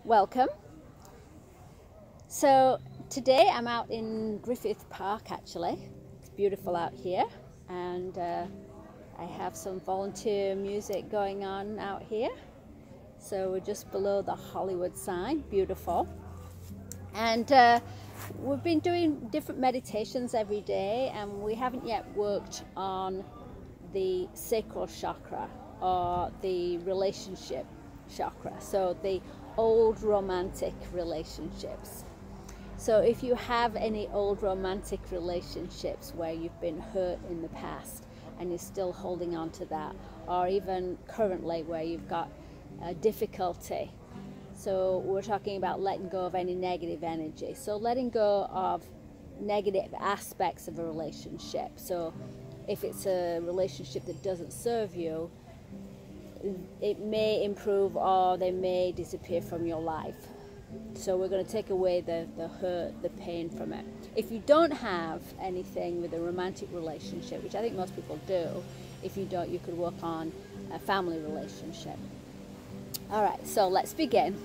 welcome. So today I'm out in Griffith Park actually. It's beautiful out here, and I have some volunteer music going on out here. So we're just below the Hollywood sign, beautiful. And we've been doing different meditations every day, and we haven't yet worked on the Sacral Chakra or the relationship chakra, so the old romantic relationships. So if you have any old romantic relationships where you've been hurt in the past and you're still holding on to that, or even currently where you've got difficulty, so we're talking about letting go of any negative energy. So letting go of negative aspects of a relationship. So if it's a relationship that doesn't serve you, it may improve or they may disappear from your life. So we're going to take away the hurt, the pain from it. If you don't have anything with a romantic relationship, which I think most people do, if you don't, you could work on a family relationship. All right, so let's begin.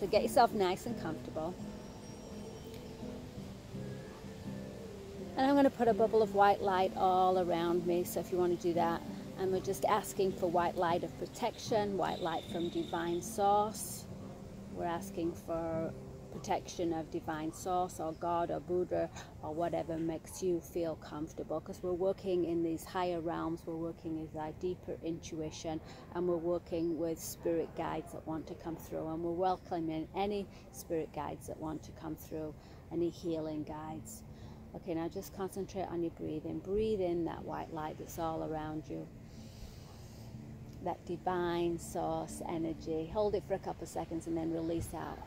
So get yourself nice and comfortable. And I'm going to put a bubble of white light all around me, so if you want to do that. And we're just asking for white light of protection, white light from divine source. We're asking for protection of divine source or God or Buddha or whatever makes you feel comfortable, because we're working in these higher realms. We're working with our deeper intuition, and we're working with spirit guides that want to come through, and we're welcoming any spirit guides that want to come through, any healing guides. Okay, now just concentrate on your breathing. Breathe in that white light that's all around you, that divine source energy. Hold it for a couple of seconds and then release out.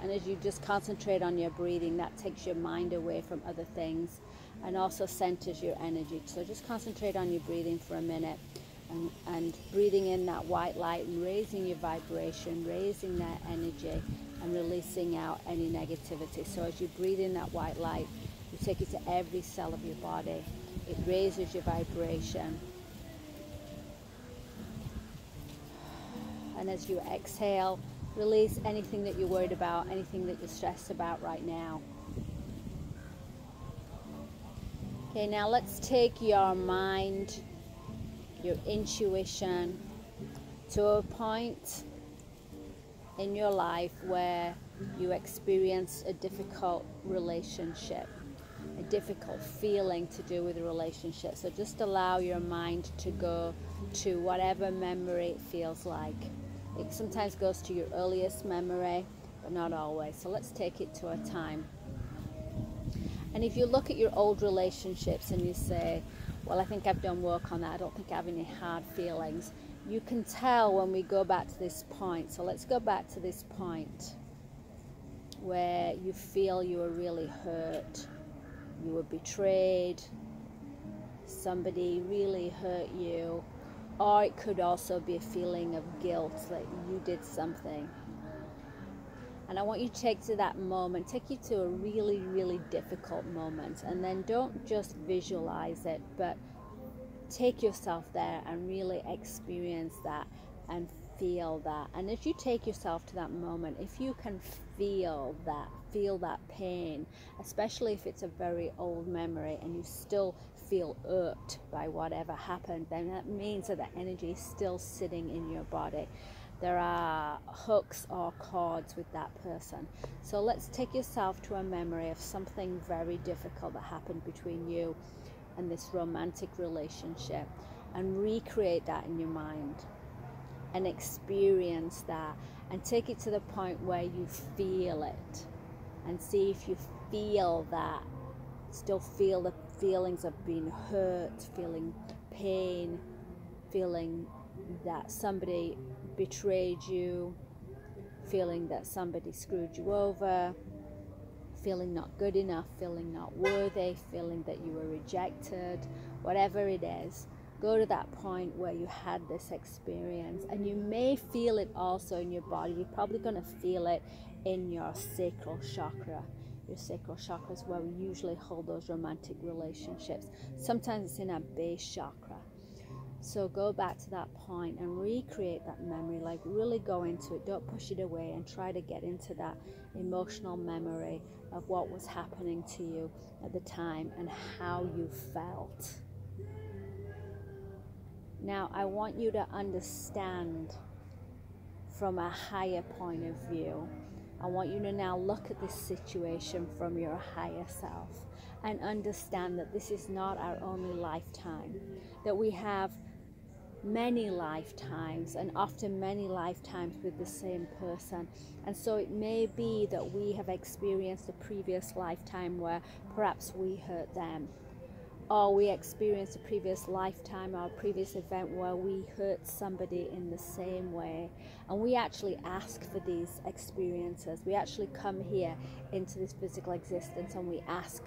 And as you just concentrate on your breathing, that takes your mind away from other things and also centers your energy. So just concentrate on your breathing for a minute, and breathing in that white light and raising your vibration, raising that energy, and releasing out any negativity. So as you breathe in that white light, you take it to every cell of your body. It raises your vibration. And as you exhale, release anything that you're worried about, anything that you're stressed about right now. Okay, now let's take your mind, your intuition, to a point in your life where you experience a difficult relationship, a difficult feeling to do with a relationship. So just allow your mind to go to whatever memory it feels like. It sometimes goes to your earliest memory, but not always. So let's take it to a time. And if you look at your old relationships and you say, well, I think I've done work on that, I don't think I have any hard feelings, you can tell when we go back to this point. So let's go back to this point where you feel you were really hurt, you were betrayed, somebody really hurt you. Or it could also be a feeling of guilt that you did something. And I want you to take to that moment, take you to a really, really difficult moment. And then don't just visualize it, but take yourself there and really experience that and feel that. And as you take yourself to that moment, if you can feel that pain, especially if it's a very old memory and you still feel irked by whatever happened, then that means that the energy is still sitting in your body. There are hooks or cords with that person. So let's take yourself to a memory of something very difficult that happened between you and this romantic relationship, and recreate that in your mind and experience that, and take it to the point where you feel it, and see if you feel that, still feel the feelings of being hurt, feeling pain, feeling that somebody betrayed you, feeling that somebody screwed you over, feeling not good enough, feeling not worthy, feeling that you were rejected, whatever it is. Go to that point where you had this experience, and you may feel it also in your body. You're probably going to feel it in your sacral chakra. Your sacral chakra is where we usually hold those romantic relationships. Sometimes it's in our base chakra. So go back to that point and recreate that memory, like really go into it. Don't push it away, and try to get into that emotional memory of what was happening to you at the time and how you felt. Now, I want you to understand from a higher point of view. I want you to now look at this situation from your higher self and understand that this is not our only lifetime, that we have many lifetimes, and often many lifetimes with the same person. And so it may be that we have experienced a previous lifetime where perhaps we hurt them, or we experienced a previous lifetime or a previous event where we hurt somebody in the same way. And we actually ask for these experiences. We actually come here into this physical existence and we ask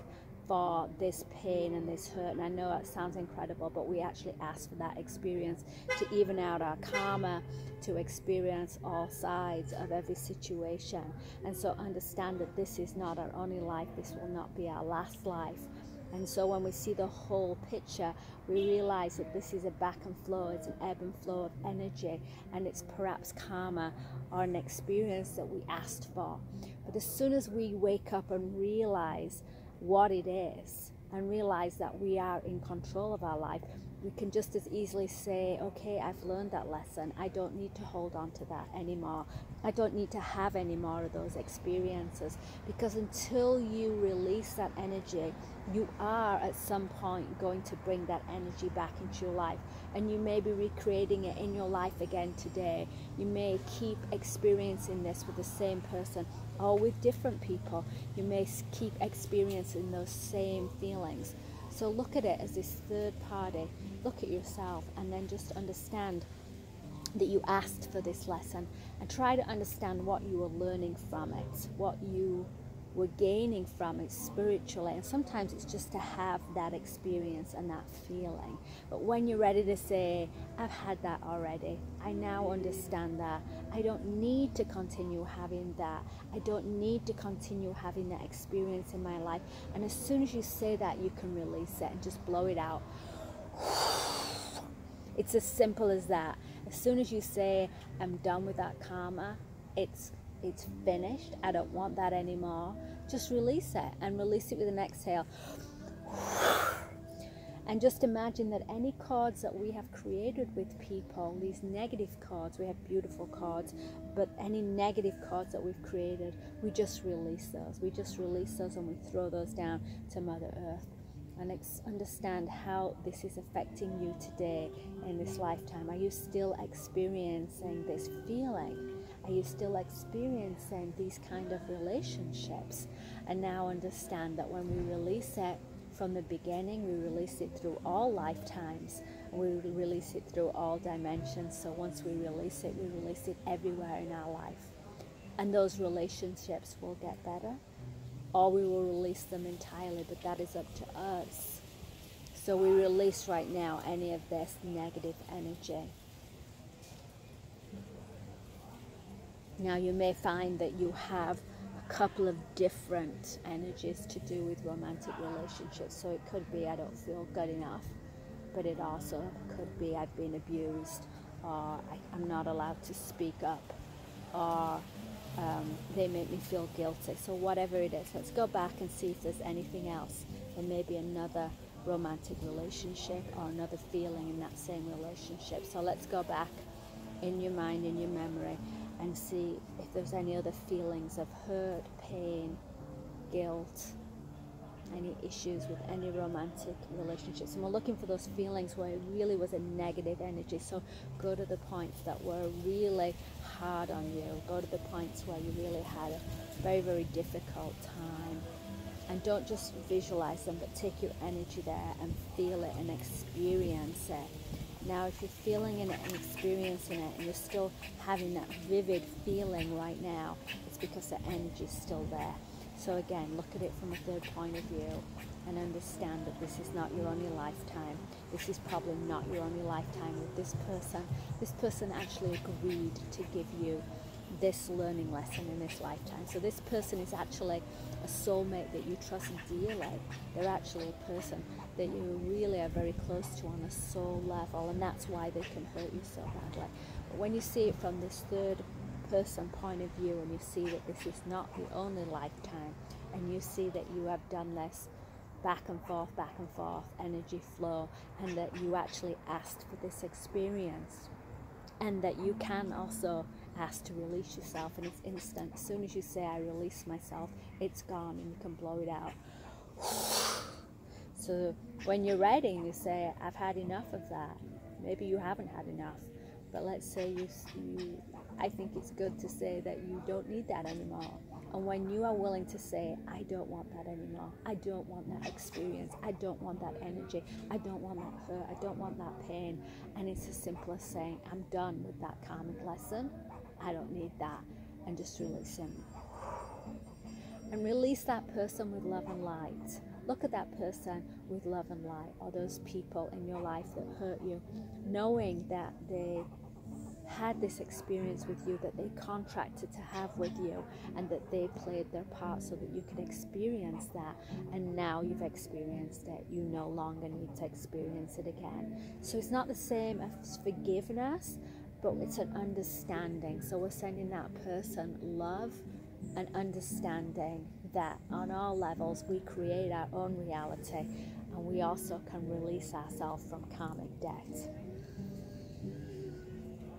for this pain and this hurt. And I know it sounds incredible, but we actually ask for that experience to even out our karma, to experience all sides of every situation. And so understand that this is not our only life. This will not be our last life. And so when we see the whole picture, we realize that this is a back and flow, it's an ebb and flow of energy, and it's perhaps karma or an experience that we asked for. But as soon as we wake up and realize what it is, and realize that we are in control of our life, we can just as easily say, okay, I've learned that lesson. I don't need to hold on to that anymore. I don't need to have any more of those experiences, because until you release that energy, you are at some point going to bring that energy back into your life, and you may be recreating it in your life again today. You may keep experiencing this with the same person or with different people. You may keep experiencing those same feelings. So look at it as this third party. Look at yourself and then just understand that you asked for this lesson, and try to understand what you were learning from it, what you were gaining from it spiritually. And sometimes it's just to have that experience and that feeling. But when you're ready to say, I've had that already, I now understand that, I don't need to continue having that, I don't need to continue having that experience in my life. And as soon as you say that, you can release it and just blow it out. It's as simple as that. As soon as you say, I'm done with that karma, it's finished, I don't want that anymore, just release it, and release it with an exhale. And just imagine that any cords that we have created with people, these negative cords, we have beautiful cords, but any negative cords that we've created, we just release those. We just release those and we throw those down to Mother Earth. And understand how this is affecting you today in this lifetime. Are you still experiencing this feeling? Are you still experiencing these kind of relationships? And now understand that when we release it from the beginning, we release it through all lifetimes. We release it through all dimensions. So once we release it everywhere in our life. And those relationships will get better, or we will release them entirely, but that is up to us. So we release right now any of this negative energy. Now you may find that you have a couple of different energies to do with romantic relationships. So it could be, I don't feel good enough, but it also could be, I've been abused, or I'm not allowed to speak up, or they make me feel guilty. So whatever it is, let's go back and see if there's anything else. There may be another romantic relationship or another feeling in that same relationship. So let's go back in your mind, in your memory, and see if there's any other feelings of hurt, pain, guilt, any issues with any romantic relationships. And we're looking for those feelings where it really was a negative energy. So go to the points that were really hard on you. Go to the points where you really had a very, very difficult time. And don't just visualize them, but take your energy there and feel it and experience it. Now, if you're feeling it and experiencing it and you're still having that vivid feeling right now, it's because the energy is still there. So again, look at it from a third point of view and understand that this is not your only lifetime. This is probably not your only lifetime with this person. This person actually agreed to give you this learning lesson in this lifetime. So this person is actually a soulmate that you trust dearly. They're actually a person that you really are very close to on a soul level, and that's why they can hurt you so badly. But when you see it from this third person point of view, and you see that this is not the only lifetime, and you see that you have done this back and forth energy flow, and that you actually asked for this experience, and that you can also ask to release yourself, and it's instant. As soon as you say, I release myself, it's gone, and you can blow it out. So when you're ready, you say, I've had enough of that. Maybe you haven't had enough, but let's say I think it's good to say that you don't need that anymore. And when you are willing to say, I don't want that anymore, I don't want that experience, I don't want that energy, I don't want that hurt, I don't want that pain, and it's as simple as saying, I'm done with that karmic lesson, I don't need that, and just release him. And release that person with love and light. Look at that person with love and light, or those people in your life that hurt you, knowing that they had this experience with you, that they contracted to have with you, and that they played their part so that you could experience that, and now you've experienced it, you no longer need to experience it again. So it's not the same as forgiveness, but it's an understanding. So we're sending that person love and understanding that on all levels we create our own reality, and we also can release ourselves from karmic debt.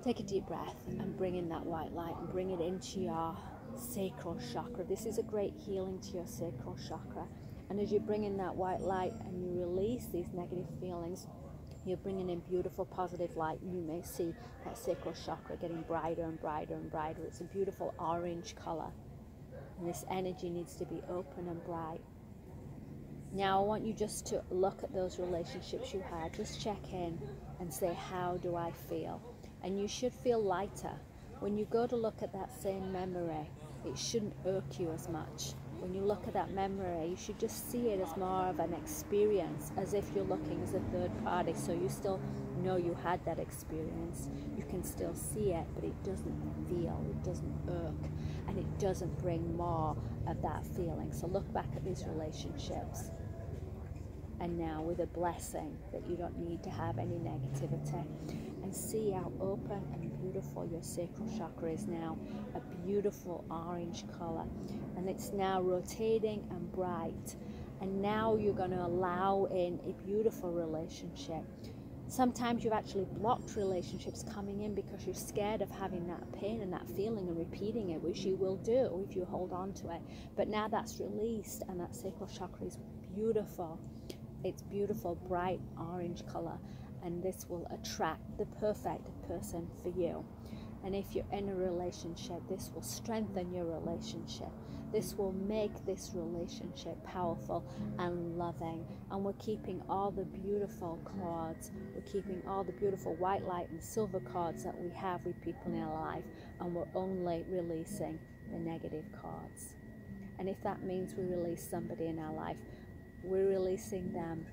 Take a deep breath and bring in that white light and bring it into your sacral chakra. This is a great healing to your sacral chakra. And as you bring in that white light and you release these negative feelings, you're bringing in beautiful positive light. You may see that sacral chakra getting brighter and brighter and brighter. It's a beautiful orange color. And this energy needs to be open and bright. Now I want you just to look at those relationships you had. Just check in and say, how do I feel? And you should feel lighter. When you go to look at that same memory, it shouldn't irk you as much. When you look at that memory, you should just see it as more of an experience, as if you're looking as a third party, so you still know you had that experience. You can still see it, but it doesn't feel, it doesn't irk, and it doesn't bring more of that feeling. So look back at these relationships, and now with a blessing that you don't need to have any negativity, and see how open and beautiful your sacral chakra is now, a beautiful orange color, and it's now rotating and bright. And now you're going to allow in a beautiful relationship. Sometimes you've actually blocked relationships coming in because you're scared of having that pain and that feeling and repeating it, which you will do if you hold on to it. But now that's released, and that sacral chakra is beautiful. It's beautiful, bright orange color, and this will attract the perfect person for you. And if you're in a relationship, this will strengthen your relationship. This will make this relationship powerful and loving. And we're keeping all the beautiful cords. We're keeping all the beautiful white light and silver cords that we have with people in our life. And we're only releasing the negative cords. And if that means we release somebody in our life, we're releasing them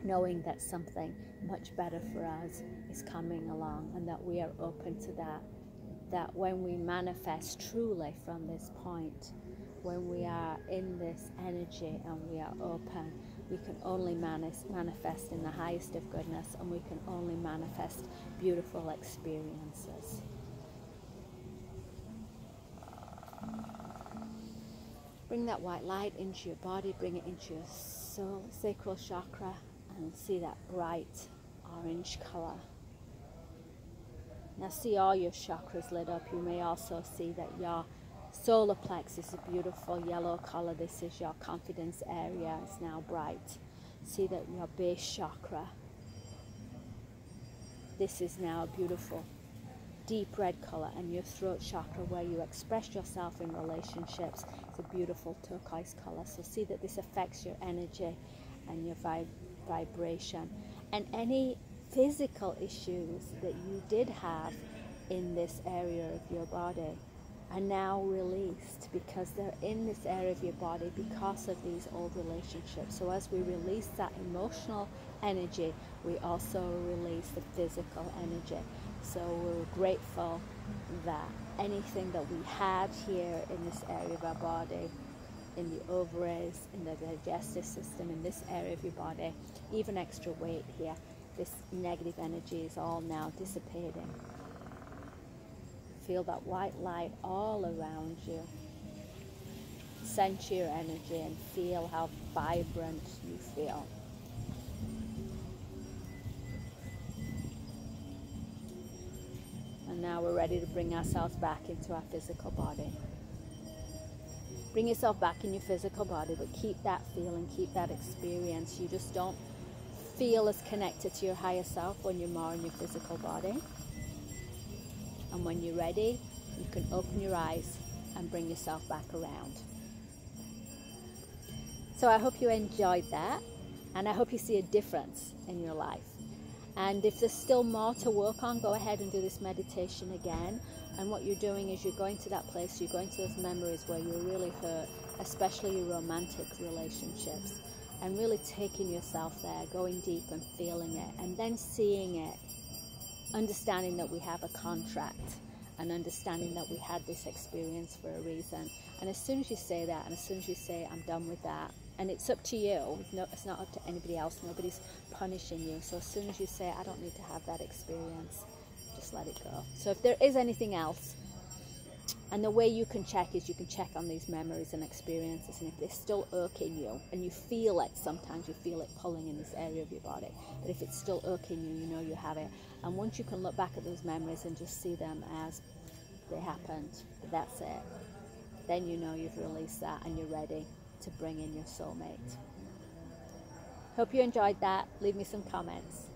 knowing that something much better for us is coming along, and that we are open to that. That when we manifest truly from this point, when we are in this energy and we are open, we can only manifest in the highest of goodness, and we can only manifest beautiful experiences. Bring that white light into your body, bring it into your soul, sacral chakra, and see that bright orange color. Now see all your chakras lit up. You may also see that your solar plexus is a beautiful yellow color. This is your confidence area. It's now bright. See that your base chakra, this is now a beautiful deep red color, and your throat chakra, where you express yourself in relationships, it's a beautiful turquoise color. So see that this affects your energy and your vibration, and any physical issues that you did have in this area of your body are now released, because they're in this area of your body because of these old relationships. So as we release that emotional energy, we also release the physical energy. So we're grateful that anything that we had here in this area of our body, in the ovaries, in the digestive system, in this area of your body, even extra weight here, this negative energy is all now dissipating. Feel that white light all around you. Sense your energy and feel how vibrant you feel. And now we're ready to bring ourselves back into our physical body. Bring yourself back in your physical body, but keep that feeling, keep that experience. You just don't feel as connected to your higher self when you're more in your physical body. And when you're ready, you can open your eyes and bring yourself back around. So I hope you enjoyed that, and I hope you see a difference in your life. And if there's still more to work on, go ahead and do this meditation again. And what you're doing is you're going to that place, you're going to those memories where you're really hurt, especially your romantic relationships, and really taking yourself there, going deep and feeling it, and then seeing it, understanding that we have a contract, and understanding that we had this experience for a reason. And as soon as you say that, and as soon as you say, I'm done with that, and it's up to you, it's not up to anybody else, nobody's punishing you. So as soon as you say, I don't need to have that experience, just let it go. So if there is anything else, and the way you can check is you can check on these memories and experiences, and if they're still irking you, and you feel it, sometimes you feel it pulling in this area of your body, but if it's still irking you, you know you have it. And once you can look back at those memories and just see them as they happened, but that's it, then you know you've released that and you're ready to bring in your soulmate. Hope you enjoyed that. Leave me some comments.